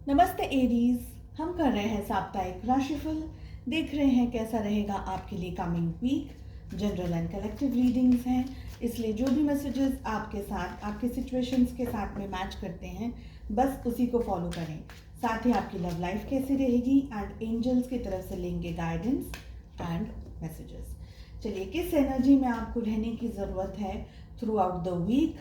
नमस्ते एरीज। हम कर रहे हैं साप्ताहिक राशिफल। देख रहे हैं कैसा रहेगा आपके लिए coming week. General and collective readings हैं, इसलिए जो भी मैसेजेस आपके साथ आपके सिचुएशंस के साथ में मैच करते हैं बस उसी को फॉलो करें। साथ ही आपकी लव लाइफ कैसी रहेगी एंड एंजल्स की तरफ से लेंगे गाइडेंस एंड मैसेजेस। चलिए, किस एनर्जी में आपको रहने की ज़रूरत है throughout the week.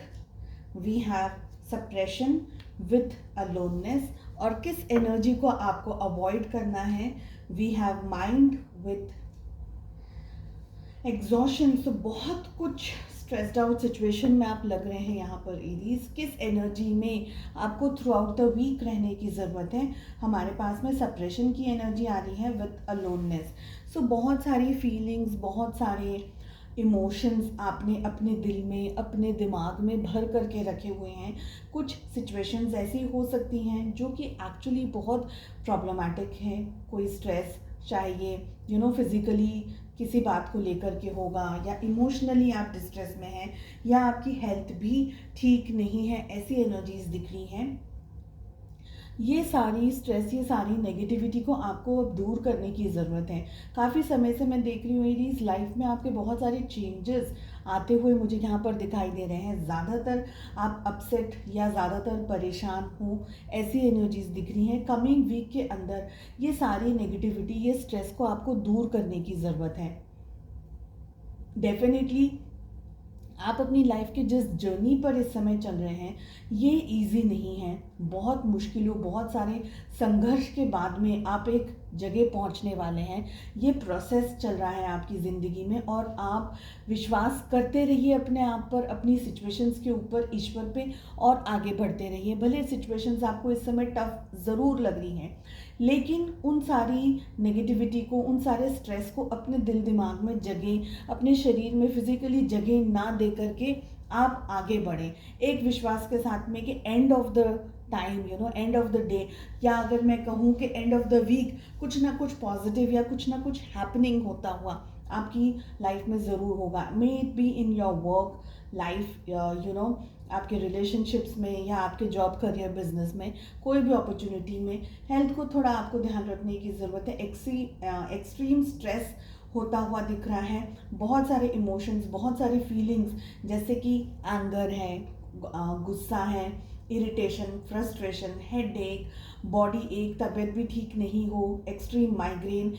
We have suppression with aloneness, और किस एनर्जी को आपको अवॉइड करना है। We have mind with exhaustion. So बहुत कुछ स्ट्रेस्ड आउट सिचुएशन में आप लग रहे हैं यहाँ पर एरीज। किस एनर्जी में आपको थ्रू आउट द वीक रहने की ज़रूरत है। हमारे पास में सप्रेशन की एनर्जी आ रही है विथ अलोननेस। सो बहुत सारी फीलिंग्स, बहुत सारे इमोशंस आपने अपने दिल में, अपने दिमाग में भर करके रखे हुए हैं। कुछ सिचुएशंस ऐसी हो सकती हैं जो कि एक्चुअली बहुत प्रॉब्लमेटिक हैं। कोई स्ट्रेस, चाहे ये फिज़िकली किसी बात को लेकर के होगा, या इमोशनली आप डिस्ट्रेस में हैं, या आपकी हेल्थ भी ठीक नहीं है, ऐसी एनर्जीज दिख रही हैं। ये सारी स्ट्रेस, ये सारी नेगेटिविटी को आपको अब दूर करने की ज़रूरत है। काफ़ी समय से मैं देख रही हूँ एरीज, लाइफ में आपके बहुत सारे चेंजेस आते हुए मुझे यहाँ पर दिखाई दे रहे हैं। ज़्यादातर आप अपसेट या ज़्यादातर परेशान हो, ऐसी एनर्जीज दिख रही हैं। कमिंग वीक के अंदर ये सारी नेगेटिविटी, ये स्ट्रेस को आपको दूर करने की ज़रूरत है। डेफिनेटली आप अपनी लाइफ के जिस जर्नी पर इस समय चल रहे हैं ये इजी नहीं है। बहुत मुश्किलों, बहुत सारे संघर्ष के बाद में आप एक जगह पहुंचने वाले हैं। ये प्रोसेस चल रहा है आपकी ज़िंदगी में, और आप विश्वास करते रहिए अपने आप पर, अपनी सिचुएशंस के ऊपर, ईश्वर पे, और आगे बढ़ते रहिए। भले सिचुएशंस आपको इस समय टफ ज़रूर लग रही हैं, लेकिन उन सारी नेगेटिविटी को, उन सारे स्ट्रेस को अपने दिल दिमाग में जगह, अपने शरीर में फिजिकली जगह ना दे करके आप आगे बढ़ें एक विश्वास के साथ में कि end of the time, end of the day, या अगर मैं कहूँ कि एंड ऑफ द वीक, कुछ ना कुछ पॉजिटिव या कुछ ना कुछ हैपनिंग होता हुआ आपकी लाइफ में ज़रूर होगा। May it be in your work life, आपके रिलेशनशिप्स में, या आपके जॉब, करियर, बिजनेस में, कोई भी अपॉर्चुनिटी में। हेल्थ को थोड़ा आपको ध्यान रखने की ज़रूरत है। एक्सट्रीम स्ट्रेस होता हुआ दिख रहा है। बहुत सारे इमोशंस, बहुत सारी फीलिंग्स, जैसे कि एंगर है, गुस्सा है, इरिटेशन, फ्रस्ट्रेशन, हेडेक, बॉडी एक, तबीयत भी ठीक नहीं हो, एक्सट्रीम माइग्रेन,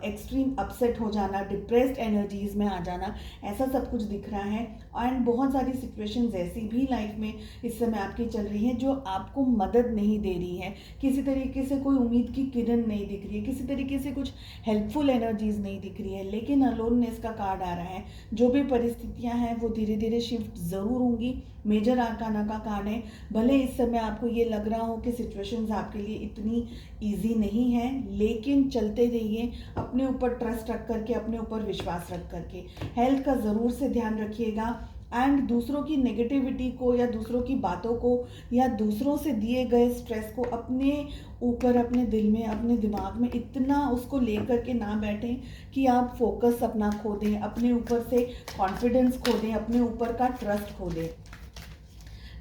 एक्सट्रीम अपसेट हो जाना, डिप्रेस्ड एनर्जीज में आ जाना, ऐसा सब कुछ दिख रहा है। एंड बहुत सारी सिचुएशंस ऐसी भी लाइफ में इस समय आपकी चल रही है जो आपको मदद नहीं दे रही है। किसी तरीके से कोई उम्मीद की किरण नहीं दिख रही है, किसी तरीके से कुछ हेल्पफुल एनर्जीज नहीं दिख रही है। लेकिन अलोननेस का कार्ड आ रहा है। जो भी परिस्थितियां हैं वो धीरे धीरे शिफ्ट ज़रूर होंगी। मेजर आर्काना का कार्ड है। भले इस समय आपको ये लग रहा हो कि सिचुएशंस आपके लिए इतनी इजी नहीं है, लेकिन चलते रहिए, अपने ऊपर ट्रस्ट रख करके, अपने ऊपर विश्वास रख करके। हेल्थ का ज़रूर से ध्यान रखिएगा, एंड दूसरों की नेगेटिविटी को, या दूसरों की बातों को, या दूसरों से दिए गए स्ट्रेस को अपने ऊपर, अपने दिल में, अपने दिमाग में इतना उसको लेकर के ना बैठें कि आप फोकस अपना खो दें, अपने ऊपर से कॉन्फिडेंस खो दें, अपने ऊपर का ट्रस्ट खो दें।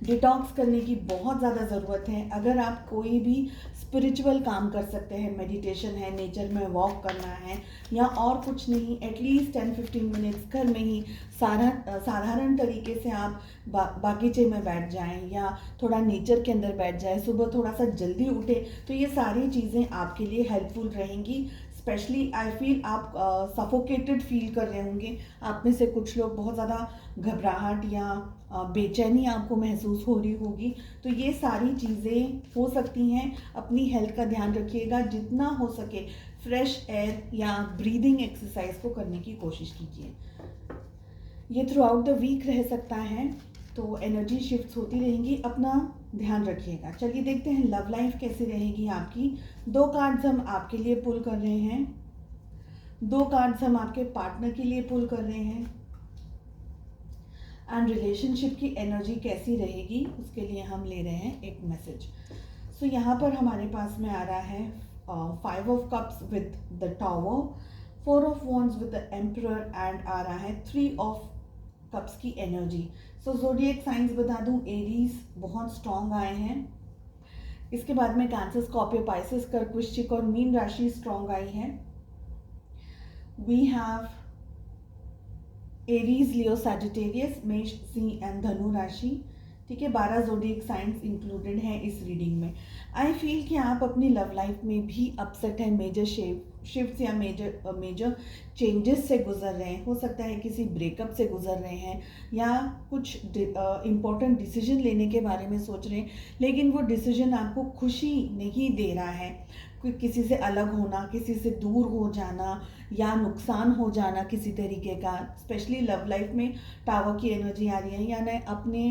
डिटॉक्स करने की बहुत ज़्यादा ज़रूरत है। अगर आप कोई भी स्पिरिचुअल काम कर सकते हैं, मेडिटेशन है, नेचर में वॉक करना है, या और कुछ नहीं, एटलीस्ट 10-15 मिनट्स घर में ही साधारण तरीके से आप बागीचे में बैठ जाएं, या थोड़ा नेचर के अंदर बैठ जाएं, सुबह थोड़ा सा जल्दी उठे, तो ये सारी चीज़ें आपके लिए हेल्पफुल रहेंगी। स्पेशली आई फील आप सफोकेटेड फील कर रहे होंगे। आप में से कुछ लोग बहुत ज़्यादा घबराहट या बेचैनी आपको महसूस हो रही होगी। तो ये सारी चीज़ें हो सकती हैं। अपनी हेल्थ का ध्यान रखिएगा, जितना हो सके फ्रेश एयर या ब्रीदिंग एक्सरसाइज को करने की कोशिश कीजिए। ये थ्रू आउट द वीक रह सकता है, तो एनर्जी शिफ्ट्स होती रहेंगी, अपना ध्यान रखिएगा। चलिए देखते हैं लव लाइफ कैसी रहेगी आपकी। 2 कार्ड्स हम आपके लिए पुल कर रहे हैं, 2 कार्ड्स हम आपके पार्टनर के लिए पुल कर रहे हैं, एंड रिलेशनशिप की एनर्जी कैसी रहेगी उसके लिए हम ले रहे हैं एक मैसेज। सो यहाँ पर हमारे पास में आ रहा है 5 of cups with the tower, 4 of wands with the emperor, and आ रहा है 3 ऑफ कप्स की एनर्जी। सो ज़ोडिएक साइंस बता दूं, एरीज बहुत स्ट्रॉन्ग आए हैं। इसके बाद में कैंसर, स्कॉर्पियो, पाइसेस, कर्क, वृश्चिक और मीन राशि स्ट्रॉन्ग आई है। We have Aries, Leo, Sagittarius, मेष, सिंह एंड धनु राशि। ठीक है, 12 ज़ोडिएक साइंस इंक्लूडेड हैं इस रीडिंग में। आई फील कि आप अपनी लव लाइफ में भी अपसेट है, मेजर शिफ्ट्स या मेजर चेंजेस से गुजर रहे हैं। हो सकता है किसी ब्रेकअप से गुजर रहे हैं या कुछ इम्पोर्टेंट डिसीजन लेने के बारे में सोच रहे हैं, लेकिन वो डिसीजन आपको खुशी नहीं दे रहा है। कोई किसी से अलग होना, किसी से दूर हो जाना या नुकसान हो जाना किसी तरीके का। स्पेशली लव लाइफ में टावर की एनर्जी आ रही है, यानी अपने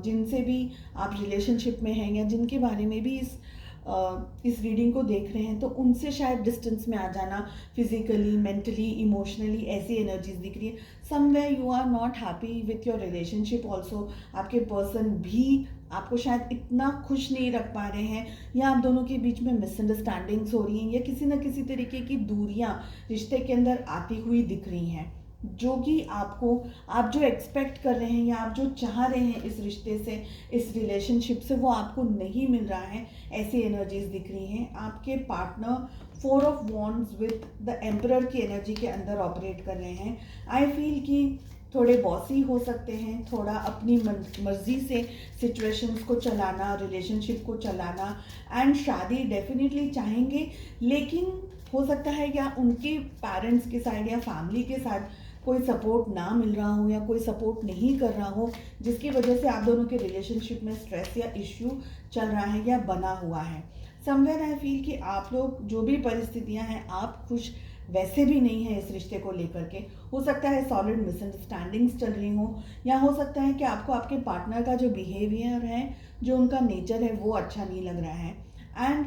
जिनसे भी आप रिलेशनशिप में हैं या जिनके बारे में भी इस रीडिंग को देख रहे हैं, तो उनसे शायद डिस्टेंस में आ जाना, फिजिकली, मेंटली, इमोशनली, ऐसी एनर्जीज दिख रही है। Somewhere you are not happy with your relationship also. आपके पर्सन भी आपको शायद इतना खुश नहीं रख पा रहे हैं, या आप दोनों के बीच में मिसअंडरस्टैंडिंग्स हो रही हैं, या किसी न किसी तरीके की दूरियां रिश्ते के अंदर आती हुई दिख रही हैं, जो कि आप जो एक्सपेक्ट कर रहे हैं या आप जो चाह रहे हैं इस रिश्ते से, इस रिलेशनशिप से, वो आपको नहीं मिल रहा है। ऐसी एनर्जीज दिख रही हैं। आपके partner 4 of wands with the emperor की एनर्जी के अंदर ऑपरेट कर रहे हैं। आई फील कि थोड़े बॉसी हो सकते हैं, थोड़ा अपनी मर्जी से सिचुएशंस को चलाना, रिलेशनशिप को चलाना, एंड शादी डेफिनेटली चाहेंगे, लेकिन हो सकता है या उनके पेरेंट्स के साइड या फैमिली के साथ कोई सपोर्ट ना मिल रहा हो या कोई सपोर्ट नहीं कर रहा हो, जिसकी वजह से आप दोनों के रिलेशनशिप में स्ट्रेस या इश्यू चल रहा है या बना हुआ है। समवेयर आई फील कि आप लोग, जो भी परिस्थितियां हैं, आप खुश वैसे भी नहीं है इस रिश्ते को लेकर के। हो सकता है सॉलिड मिसअंडरस्टैंडिंग्स चल रही हो, या हो सकता है कि आपको आपके पार्टनर का जो बिहेवियर है, जो उनका नेचर है, वो अच्छा नहीं लग रहा है, एंड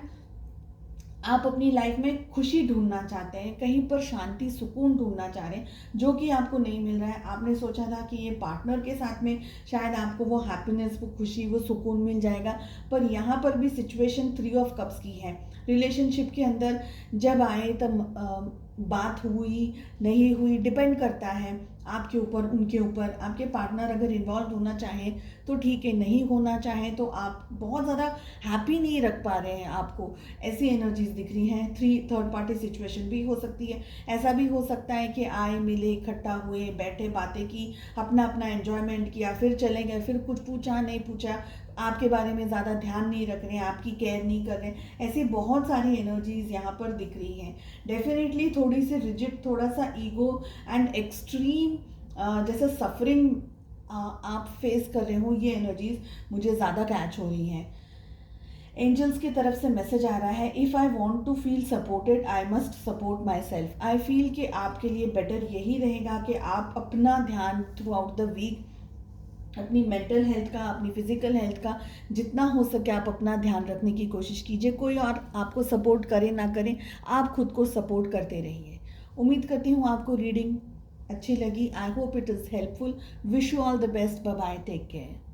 आप अपनी लाइफ में खुशी ढूंढना चाहते हैं, कहीं पर शांति, सुकून ढूंढना चाह रहे हैं, जो कि आपको नहीं मिल रहा है। आपने सोचा था कि ये पार्टनर के साथ में शायद आपको वो हैप्पीनेस, वो खुशी, वो सुकून मिल जाएगा, पर यहाँ पर भी सिचुएशन 3 ऑफ कप्स की है। रिलेशनशिप के अंदर जब आए तब बात हुई नहीं हुई, डिपेंड करता है आपके ऊपर, उनके ऊपर। आपके पार्टनर अगर इन्वॉल्व होना चाहे तो ठीक है, नहीं होना चाहे तो आप बहुत ज़्यादा हैप्पी नहीं रख पा रहे हैं आपको, ऐसी एनर्जीज दिख रही हैं। 3 थर्ड पार्टी सिचुएशन भी हो सकती है। ऐसा भी हो सकता है कि आए, मिले, इकट्ठा हुए, बैठे, बातें की, अपना अपना एन्जॉयमेंट किया, फिर चले गए, फिर कुछ पूछा नहीं पूछा, आपके बारे में ज़्यादा ध्यान नहीं रख रहे हैं, आपकी केयर नहीं कर रहे हैं। ऐसी बहुत सारी एनर्जीज यहाँ पर दिख रही हैं। डेफिनेटली थोड़ी सी रिजिड, थोड़ा सा ईगो एंड एक्सट्रीम जैसा सफरिंग आप फेस कर रहे हो, ये एनर्जीज मुझे ज़्यादा कैच हो रही हैं। एंजल्स की तरफ से मैसेज आ रहा है, if I want to feel supported I must support myself. I feel कि आपके लिए बेटर यही रहेगा कि आप अपना ध्यान थ्रू आउट द वीक, अपनी मेंटल हेल्थ का, अपनी फिजिकल हेल्थ का जितना हो सके आप अपना ध्यान रखने की कोशिश कीजिए। कोई और आपको सपोर्ट करे ना करे, आप खुद को सपोर्ट करते रहिए। उम्मीद करती हूँ आपको रीडिंग अच्छी लगी। I hope it is helpful. Wish you all the best. Bye bye, take care.